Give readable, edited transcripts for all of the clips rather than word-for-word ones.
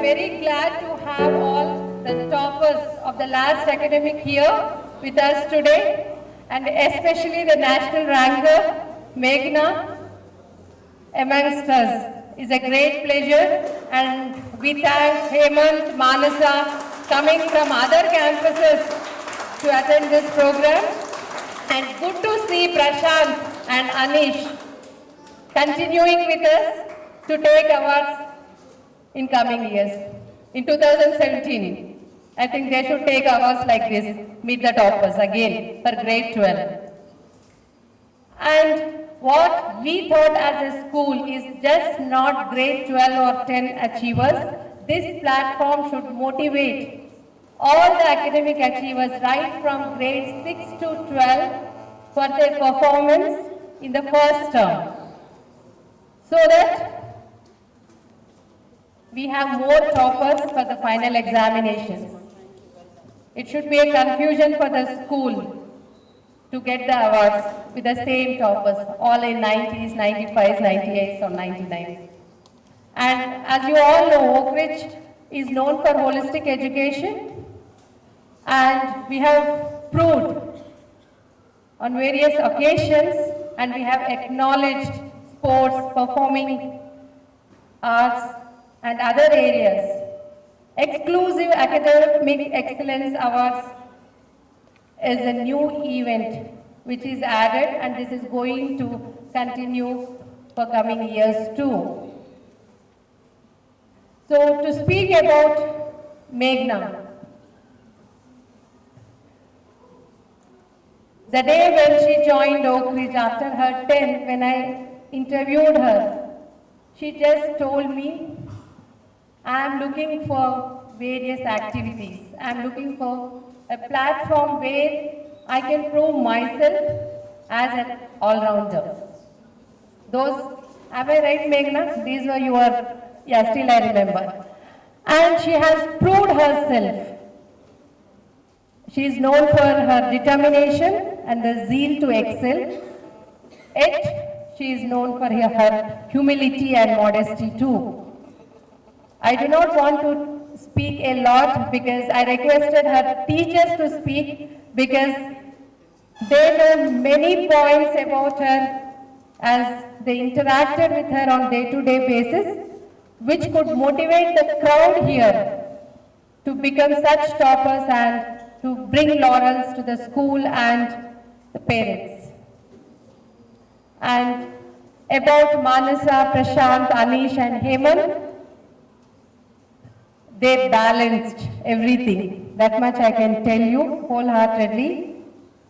very glad to have all the toppers of the last academic year with us today, and especially the national ranker, Megana, amongst us. It's a great pleasure, and we thank Hemant, Manasa, coming from other campuses to attend this program. And good to see Prashant and Anish continuing with us to take awards in coming years. In 2017, I think they should take awards like this, meet the toppers again for grade 12. And what we thought as a school is just not grade 12 or 10 achievers. This platform should motivate all the academic achievers right from grade 6 to 12 for their performance in the first term, so that we have more toppers for the final examinations. It should be a confusion for the school to get the awards with the same toppers, all in 90s, 95s, 98s or 99s. And as you all know, Oakridge is known for holistic education, and we have proved on various occasions, and we have acknowledged sports, performing arts and other areas. Exclusive Academic Excellence Awards is a new event which is added, and this is going to continue for coming years too. So to speak about Megana, the day when she joined Oakridge after her 10th, when I interviewed her, she just told me, I am looking for various activities. I am looking for a platform where I can prove myself as an all-rounder. Those, am I right, Megana? These were your, yeah, still I remember. And she has proved herself. She is known for her determination and the zeal to excel. Yet, she is known for her humility and modesty too. I do not want to speak a lot because I requested her teachers to speak, because they know many points about her as they interacted with her on day-to-day basis, which could motivate the crowd here to become such toppers and to bring laurels to the school and the parents. And about Manasa, Prashant, Anish and Hemant, they balanced everything. That much I can tell you wholeheartedly.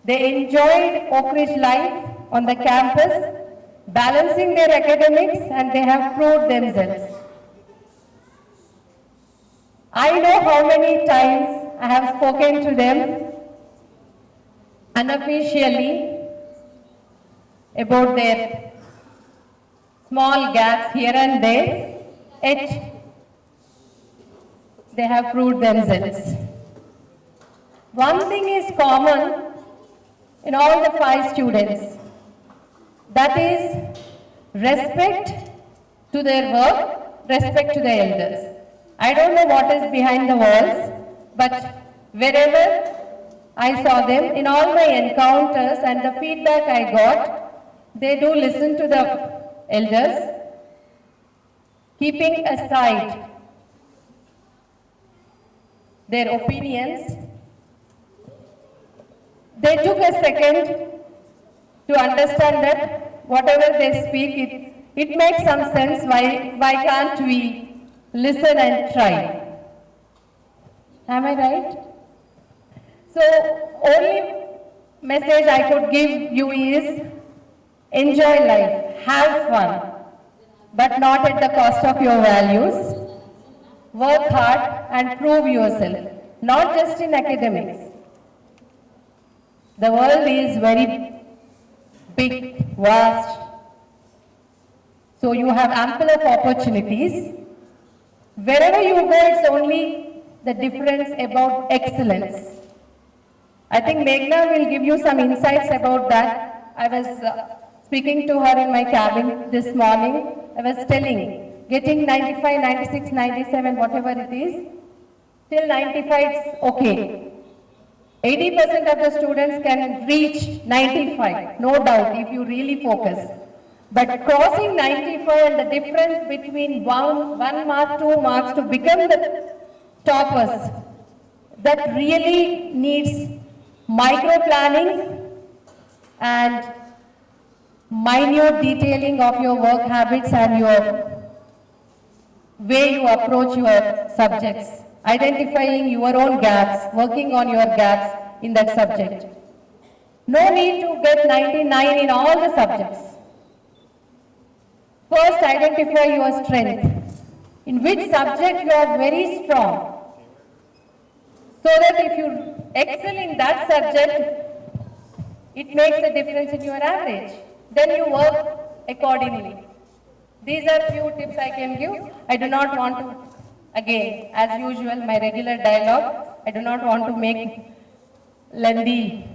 They enjoyed Oakridge life on the campus, balancing their academics, and they have proved themselves. I know how many times I have spoken to them unofficially about their small gaps here and there, yet they have proved themselves. One thing is common in all the 5 students, that is respect to their work, respect to the elders. I don't know what is behind the walls, but wherever I saw them, in all my encounters and the feedback I got, they do listen to the elders, keeping aside their opinions. They took a second to understand that whatever they speak, it makes some sense. Why can't we listen and try? Am I right? So, only message I could give you is, enjoy life, have fun, but not at the cost of your values. Work hard and prove yourself, not just in academics. The world is very big, vast, so you have ample of opportunities. Wherever you go, it's only the difference about excellence. I think Megana will give you some insights about that. I was speaking to her in my cabin this morning. I was telling, getting 95, 96, 97, whatever it is, till 95 is okay. 80% of the students can reach 95, no doubt, if you really focus. But crossing 95 and the difference between one mark, 2 marks to become the toppers, that really needs micro planning and minute detailing of your work habits and your way you approach your subjects, identifying your own gaps, working on your gaps in that subject. No need to get 99 in all the subjects. First, identify your strength. In which subject you are very strong. So that if you excel in that subject, it makes a difference in your average. Then you work accordingly. These are few tips I can give. I do not want to, again, as usual, my regular dialogue, I do not want to make lengthy,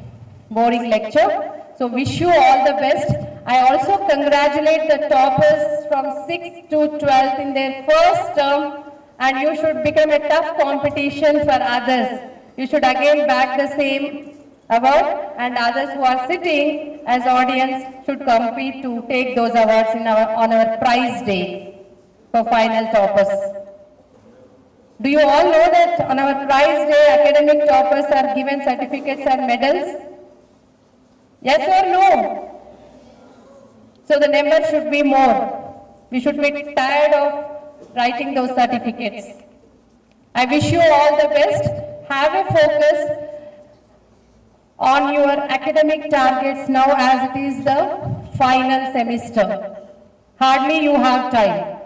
boring lecture. So wish you all the best. I also congratulate the toppers from 6th to 12th in their first term, and you should become a tough competition for others. You should again back the same award, and others who are sitting as audience should compete to take those awards on our prize day for final toppers. Do you all know that on our prize day, academic toppers are given certificates and medals? Yes or no? So the number should be more. We should be tired of writing those certificates. I wish you all the best. Have a focus on your academic targets now as it is the final semester. Hardly you have time.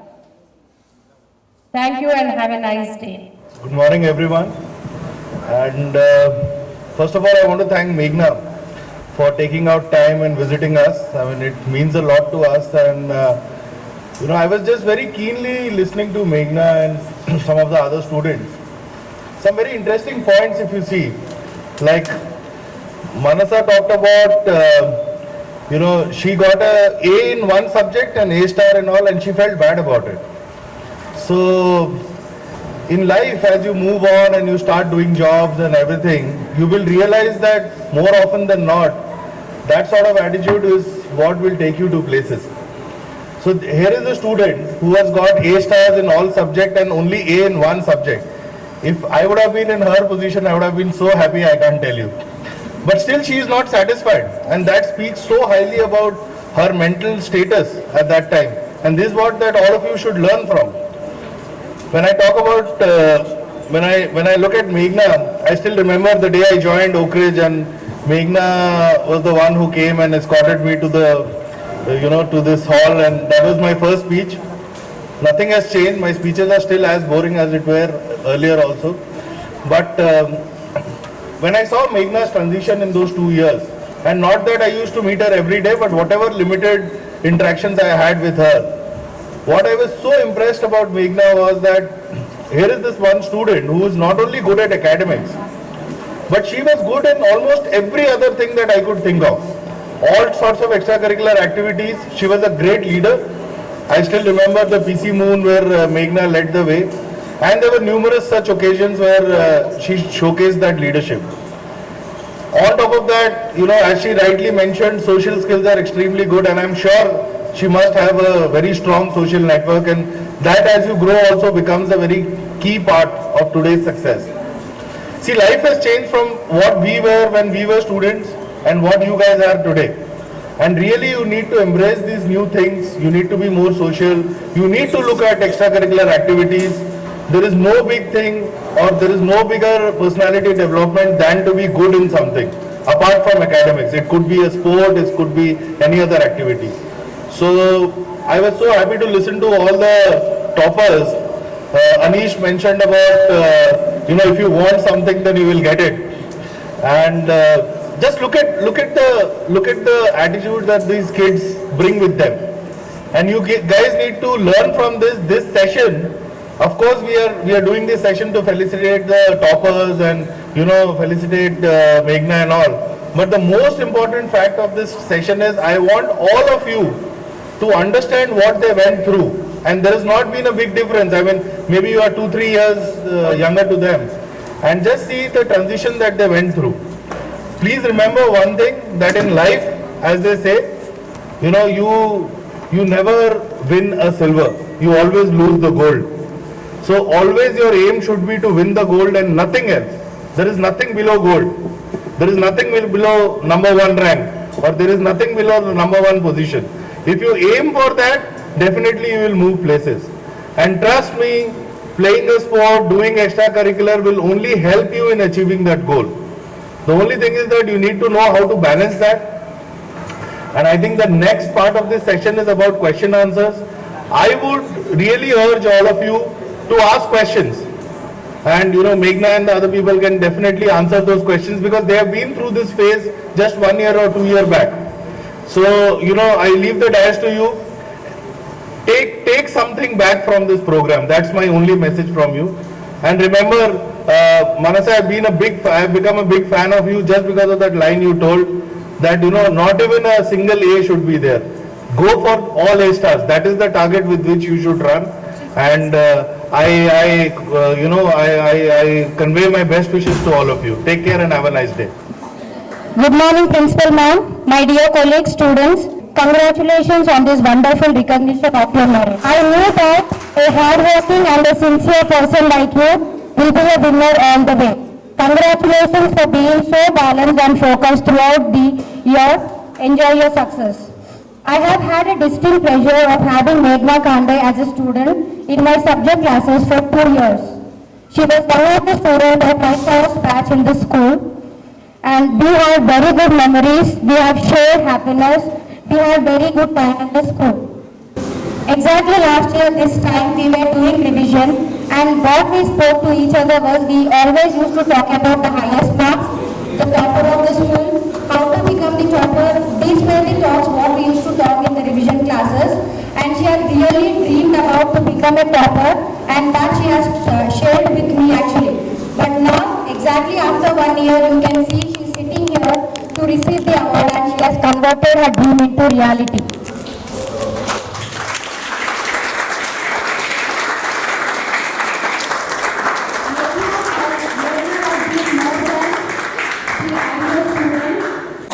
Thank you and have a nice day. Good morning everyone, and first of all I want to thank Megana for taking out time and visiting us. I mean, it means a lot to us, and I was just very keenly listening to Megana and some of the other students. Some very interesting points if you see, like Manasa talked about, she got a A in one subject and A star and all, and she felt bad about it. So in life, as you move on and you start doing jobs and everything, you will realize that more often than not, that sort of attitude is what will take you to places. So here is a student who has got A stars in all subjects and only A in one subject. If I would have been in her position, I would have been so happy, I can't tell you. But still she is not satisfied, and that speaks so highly about her mental status at that time. And this is what that all of you should learn from. When I talk about, when I look at Megana, I still remember the day I joined Oakridge, and Megana was the one who came and escorted me to to this hall, and that was my first speech. Nothing has changed. My speeches are still as boring as it were earlier also. But when I saw Megana's transition in those 2 years, and not that I used to meet her every day, but whatever limited interactions I had with her, what I was so impressed about Megana was that here is this one student who is not only good at academics, but she was good in almost every other thing that I could think of. All sorts of extracurricular activities. She was a great leader. I still remember the PC Moon where Megana led the way, and there were numerous such occasions where she showcased that leadership. On top of that, as she rightly mentioned, social skills are extremely good, and I'm sure she must have a very strong social network, and that as you grow also becomes a very key part of today's success. See, life has changed from what we were when we were students and what you guys are today. And really you need to embrace these new things. You need to be more social. You need to look at extracurricular activities. There is no big thing or there is no bigger personality development than to be good in something apart from academics. It could be a sport, it could be any other activity. So I was so happy to listen to all the toppers. Anish mentioned about if you want something then you will get it, and just look at the attitude that these kids bring with them, and you guys need to learn from this session. Of course, we are doing this session to felicitate the toppers and felicitate Megana and all. But the most important fact of this session is I want all of you to understand what they went through. and there has not been a big difference. I mean, maybe you are 2-3 years younger to them, and just see the transition that they went through. Please remember one thing, that in life, as they say, you know, you never win a silver, you always lose the gold. So always your aim should be to win the gold and nothing else. There is nothing below gold. There is nothing below number 1 rank, or there is nothing below the number 1 position. If you aim for that, definitely you will move places. And trust me, playing a sport, doing extracurricular will only help you in achieving that goal. The only thing is that you need to know how to balance that. And I think the next part of this session is about question answers. I would really urge all of you to ask questions. And you know, Meghna and the other people can definitely answer those questions because they have been through this phase just 1 year or 2 years back. So, you know, I leave the dash to you. Take something back from this program. That's my only message from you. And remember, Manasa, I've become a big fan of you just because of that line you told, that, you know, not even a single A should be there. Go for all A stars. That is the target with which you should run. And I convey my best wishes to all of you. Take care and have a nice day. Good morning, Principal Ma'am, my dear colleagues, students. Congratulations on this wonderful recognition of your merit. I knew that a hardworking and a sincere person like you will be a winner all the way. Congratulations for being so balanced and focused throughout the year. Enjoy your success. I have had a distinct pleasure of having Meghana Kande as a student in my subject classes for 2 years. She was one of the students of my first batch in the school, and we have very good memories, we have shared happiness, we have very good time in the school. Exactly last year this time we were doing revision, and what we spoke to each other was we always used to talk about the highest marks, the topper of the school, how to become the topper. These were the talks what we used to talk in the revision classes, and she had really dreamed about to become a topper, and that she has shared with me actually. But now, exactly after 1 year, you can see she is sitting here to receive the award, and she has converted her dream into reality.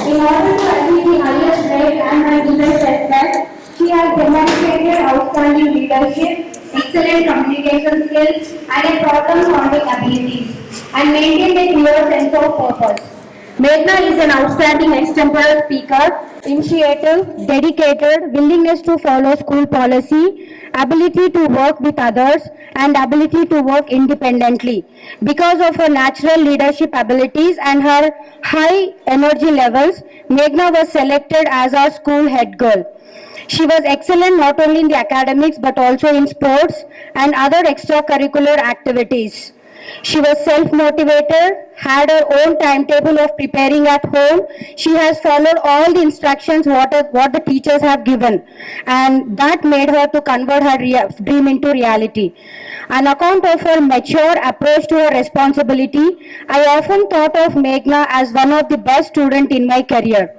In order to achieve the highest grade and my deepest respect, she has demonstrated outstanding leadership, excellent communication skills, and a problem-solving abilities, and maintained a clear sense of purpose. Meghana is an outstanding extemporary speaker, initiative, dedicated, willingness to follow school policy, ability to work with others, and ability to work independently. Because of her natural leadership abilities and her high energy levels, Meghana was selected as our school head girl. She was excellent not only in the academics but also in sports and other extracurricular activities. She was self-motivated, had her own timetable of preparing at home. She has followed all the instructions what the teachers have given, and that made her to convert her dream into reality. On account of her mature approach to her responsibility, I often thought of Meghana as one of the best students in my career.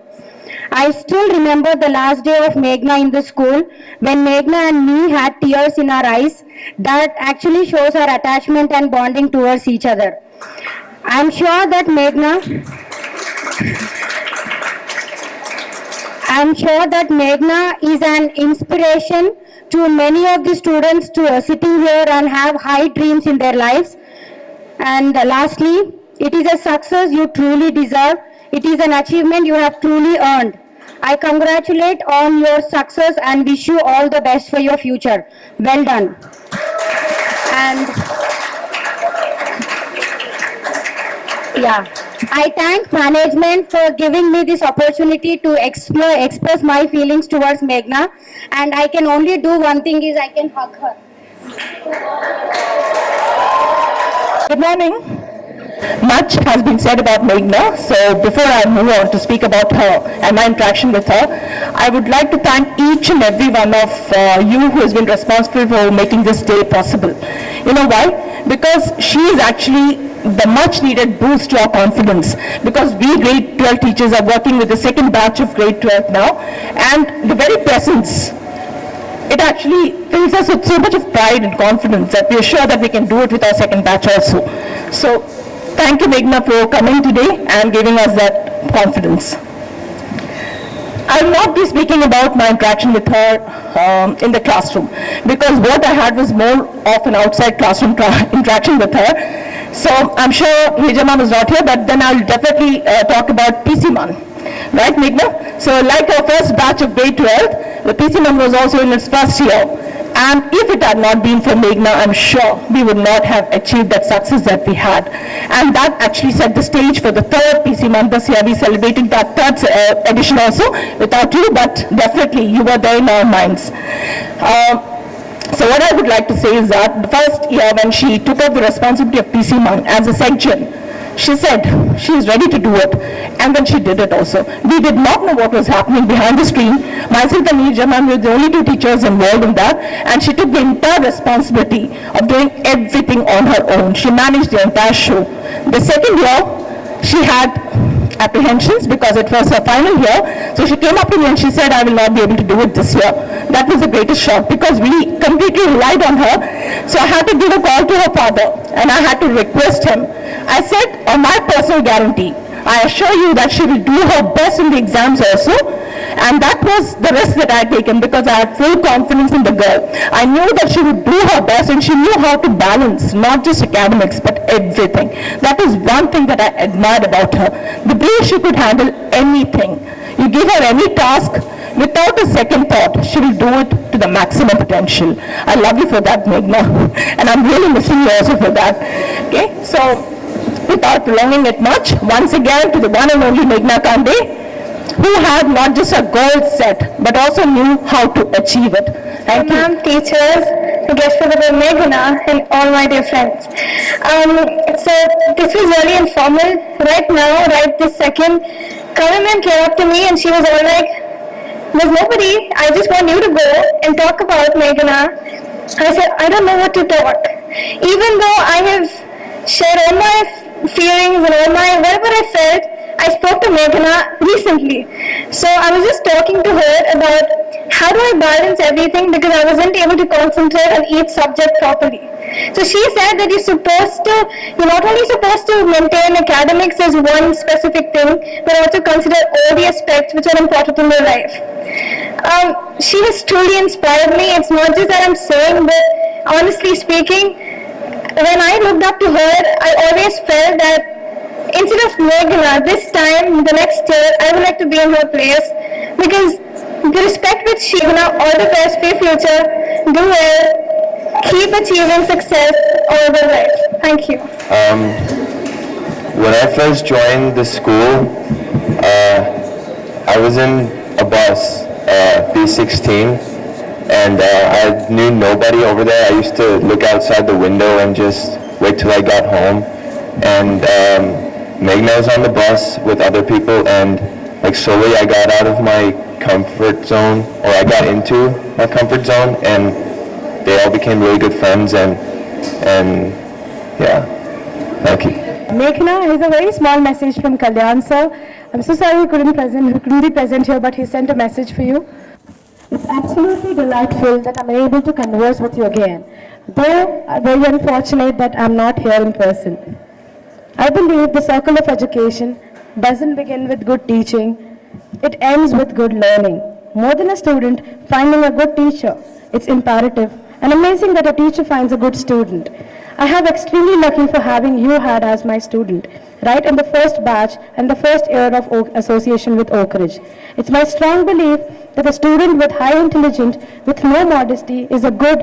I still remember the last day of Meghana in the school when Meghana and me had tears in our eyes. That actually shows our attachment and bonding towards each other. I'm sure that Meghana is an inspiration to many of the students to sitting here and have high dreams in their lives. And lastly, it is a success you truly deserve. It is an achievement you have truly earned. I congratulate on your success and wish you all the best for your future. Well done. And I thank management for giving me this opportunity to express my feelings towards Meghana, and I can only do one thing is I can hug her. Good morning. Much has been said about Meghana, so before I move on to speak about her and my interaction with her, I would like to thank each and every one of you who has been responsible for making this day possible. You know why? Because she is actually the much needed boost to our confidence, because we grade 12 teachers are working with the second batch of grade 12 now, and the very presence it actually fills us with so much of pride and confidence that we are sure that we can do it with our second batch also. So thank you, Megana, for coming today and giving us that confidence. I will not be speaking about my interaction with her in the classroom, because what I had was more of an outside classroom interaction with her. So I'm sure Hijama was not here, but then I'll definitely talk about PC-Man. Right, Megana? So like our first batch of grade 12, the PC-Man was also in its first year. And if it had not been for Megana, I'm sure we would not have achieved that success that we had. And that actually set the stage for the third PC month this year. We celebrated that third edition also without you, but definitely you were there in our minds. So what I would like to say is that the first year when she took up the responsibility of PC month as a section, she said she is ready to do it, and then she did it also. We did not know what was happening behind the screen. Myself and Nija ma'am were the only two teachers involved in that, and she took the entire responsibility of doing everything on her own. She managed the entire show. The second year, she had apprehensions because it was her final year, so she came up to me and she said, I will not be able to do it this year. That was the greatest shock because we completely relied on her. So I had to give a call to her father and I had to request him. I said, on my personal guarantee, I assure you that she will do her best in the exams also. And that was the risk that I had taken because I had full confidence in the girl. I knew that she would do her best and she knew how to balance not just academics but everything. That is one thing that I admired about her. The way she could handle anything. You give her any task, without a second thought, she will do it to the maximum potential. I love you for that, Megana. And I'm really missing you also for that. Okay, so without prolonging it much, once again to the one and only Megana Kande, who had not just a goal set, but also knew how to achieve it. Thank you. Ma'am, teachers, guest speaker Megana, and all my dear friends. So this was really informal. Right now, right this second, Kande ma'am came up to me and she was all like, there's nobody, I just want you to go and talk about Megana. I said, I don't know what to talk. Even though I have shared all my feelings and all my, whatever I felt, I spoke to Megana recently. So I was just talking to her about how do I balance everything because I wasn't able to concentrate on each subject properly. So she said that you're not only supposed to maintain academics as one specific thing, but also consider all the aspects which are important in your life. She has truly inspired me. It's not just that I'm saying, but honestly speaking, when I looked up to her, I always felt that instead of Megana, this time, the next year, I would like to be in her place because the respect which she has, all the best for your future, do well, keep achieving success all the life. Thank you. When I first joined the school, I was in a bus, B16, and I knew nobody over there. I used to look outside the window and just wait till I got home. And Megana was on the bus with other people, and like slowly I got out of my comfort zone, or I got into my comfort zone, and they all became really good friends, and yeah, thank you. Megana is a very small message from Kalyan sir. I'm so sorry he couldn't be present here, but he sent a message for you. It's absolutely delightful that I'm able to converse with you again, though I'm very unfortunate that I'm not here in person. I believe the circle of education doesn't begin with good teaching, it ends with good learning. More than a student finding a good teacher, it's imperative and amazing that a teacher finds a good student. I have extremely lucky for having you had as my student, right in the first batch and the first year of association with Oakridge. It's my strong belief that a student with high intelligence, with no modesty, is a good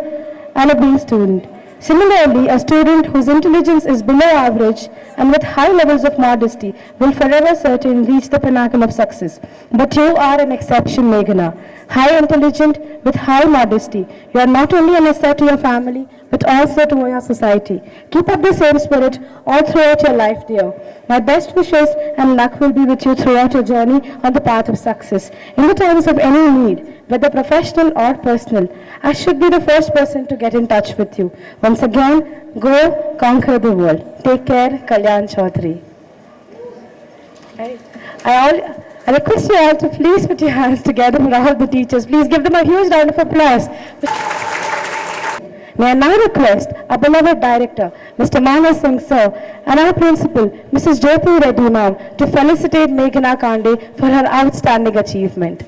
and a B student. Similarly, a student whose intelligence is below average and with high levels of modesty will forever certain reach the pinnacle of success. But you are an exception, Megana. High intelligent with high modesty. You are not only an asset to your family, but also to your society. Keep up the same spirit all throughout your life, dear. My best wishes and luck will be with you throughout your journey on the path of success. In the times of any need, whether professional or personal, I should be the first person to get in touch with you. Once again, go conquer the world. Take care, Kalyan Chaudhary. I request you all to please put your hands together for all the teachers. Please give them a huge round of applause. May I now request our beloved director, Mr. Mala Singh sir, and our principal, Mrs. Jyoti Reddy ma'am, to felicitate Megana Kande for her outstanding achievement.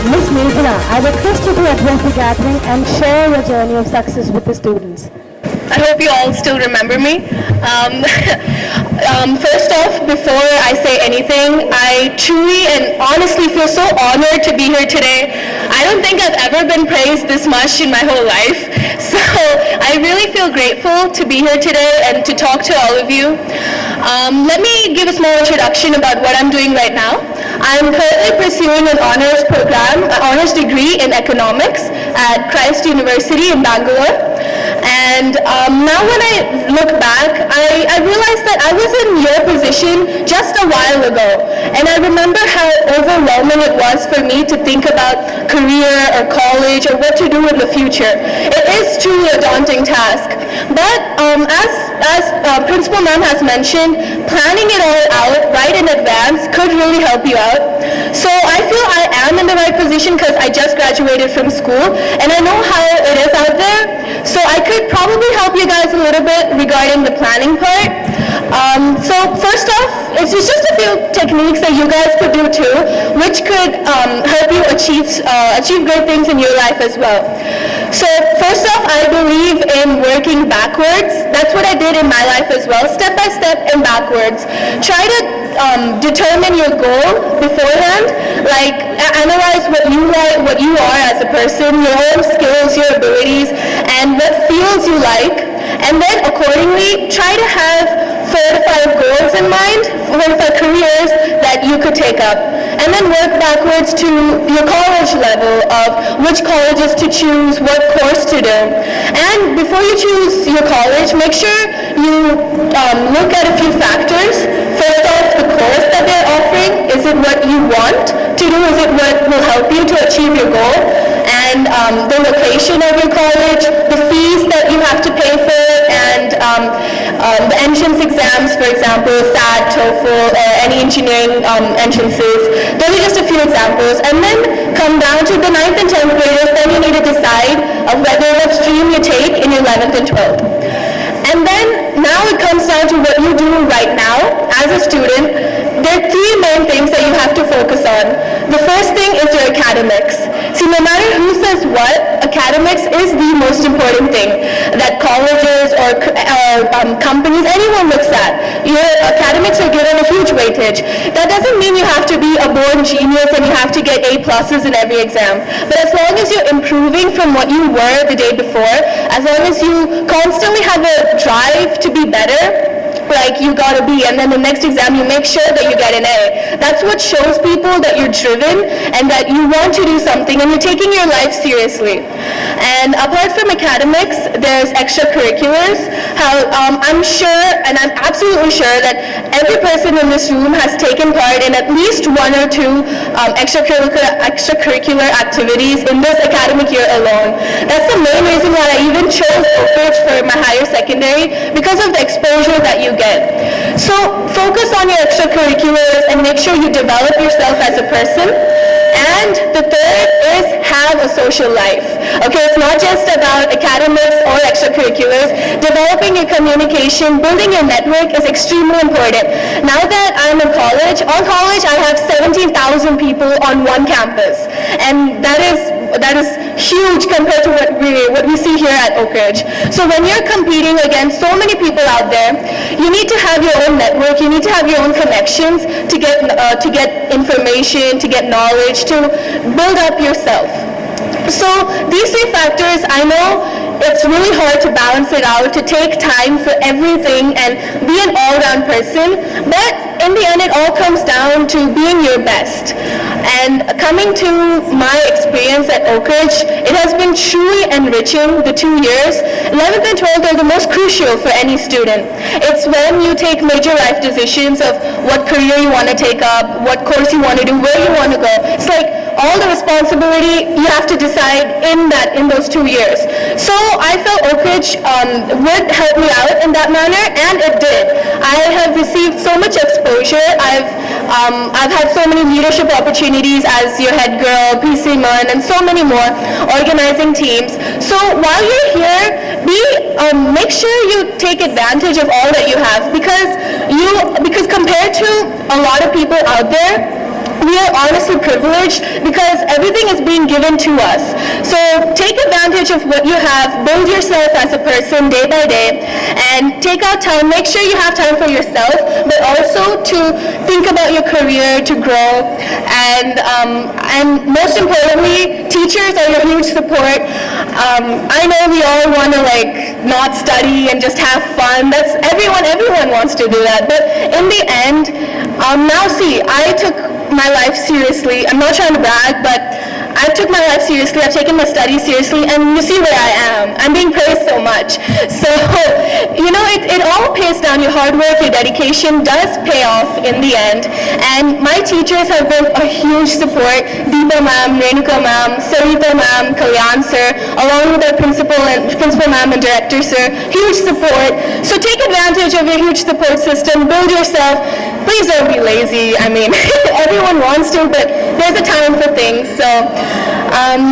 Ms. Megana, I request you to address the gathering and share your journey of success with the students. I hope you all still remember me. First off, before I say anything, I truly and honestly feel so honored to be here today. I don't think I've ever been praised this much in my whole life. So I really feel grateful to be here today and to talk to all of you. Let me give a small introduction about what I'm doing right now. I'm currently pursuing an honors program, an honors degree in economics at Christ University in Bangalore. And now when I look back, I realized that I was in your position just a while ago. And I remember how overwhelming it was for me to think about career or college or what to do in the future. It is truly a daunting task. But as Principal Ma'am has mentioned, planning it all out right in advance could really help you out. So I feel I am in the right position because I just graduated from school and I know how it is out there. So I could probably help you guys a little bit regarding the planning part. So first off, it's just a few techniques that you guys could do too, which could help you achieve great things in your life as well. So first off, I believe in working backwards. That's what I did in my life as well, step by step and backwards. Try to determine your goal beforehand, like analyze what you like, what you are as a person, your own skills, your abilities, and what fields you like, and then accordingly try to have 4 to 5 goals in mind, 4 to 5 careers that you could take up, and then work backwards to your college level of which colleges to choose, what course to do. And before you choose your college, make sure you look at a few factors. First off, the course that they're offering, is it what you want to do? Is it what will help you to achieve your goal? And the location of your college, the fees that you have to pay for, and the entrance exams, for example, SAT, TOEFL, or any engineering entrances. Those are just a few examples. And then come down to the 9th and 10th graders, then you need to decide what stream you take in your 11th and 12th. And then now it comes down to what you do right now as a student. There are 3 main things that you have to focus on. The first thing is your academics. See, no matter who says what, academics is the most important thing that colleges or companies, anyone looks at. Your academics are given a huge weightage. That doesn't mean you have to be a born genius and you have to get A+ in every exam. But as long as you're improving from what you were the day before, as long as you constantly have a drive to be better, like you got a B, and then the next exam you make sure that you get an A. That's what shows people that you're driven and that you want to do something and you're taking your life seriously. And apart from academics, there's extracurriculars. I'm sure, and I'm absolutely sure that every person in this room has taken part in at least 1 or 2 extracurricular activities in this academic year alone. That's the main reason why I even chose Oakridge for my higher secondary, because of the exposure that you get. So focus on your extracurriculars and make sure you develop yourself as a person. And the third is have a social life. Okay, it's not just about academics or extracurriculars. Developing your communication, building your network is extremely important. Now that I'm in college, on college I have 17,000 people on one campus. And that is huge compared to what we see here at Oakridge. So when you're competing against so many people out there, you need to have your own network, you need to have your own connections to get information, to get knowledge, to build up yourself. So these 3 factors, I know it's really hard to balance it out, to take time for everything and be an all-round person, but in the end, it all comes down to being your best. And coming to my experience at Oakridge, it has been truly enriching. The 2 years, 11th and 12th are the most crucial for any student. It's when you take major life decisions of what career you want to take up, what course you want to do, where you want to go. It's like all the responsibility you have to decide in those 2 years. So I felt Oakridge would help me out in that manner, and it did. I have received so much exposure. I've had so many leadership opportunities as your head girl, PC-MUN, and so many more, organizing teams. So while you're here, make sure you take advantage of all that you have, because compared to a lot of people out there, we are honestly privileged because everything is being given to us. So take advantage of what you have, build yourself as a person day by day, and take out time, make sure you have time for yourself, but also to think about your career, to grow, and most importantly, teachers are your huge support. I know we all want to not study and just have fun. That's everyone wants to do that, but in the end, now see, I took my life seriously. I'm not trying to brag, but I took my life seriously. I've taken my studies seriously, and you see where I am. I'm being praised so much. So, it all pays down. Your hard work, your dedication does pay off in the end. And my teachers have been a huge support. Deepa ma'am, Renuka ma'am, Sarita ma'am, Kalyan sir, along with our principal ma'am and director sir. Huge support. So take advantage of your huge support system. Build yourself. Please don't be lazy. I mean, everyone wants to, but there's a time for things. So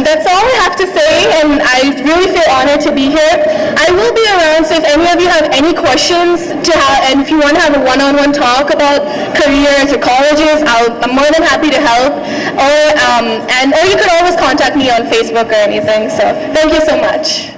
that's all I have to say, and I really feel honored to be here. I will be around, so if any of you have any questions and if you want to have a one-on-one talk about careers or colleges, I'm more than happy to help. Or you could always contact me on Facebook or anything. So thank you so much.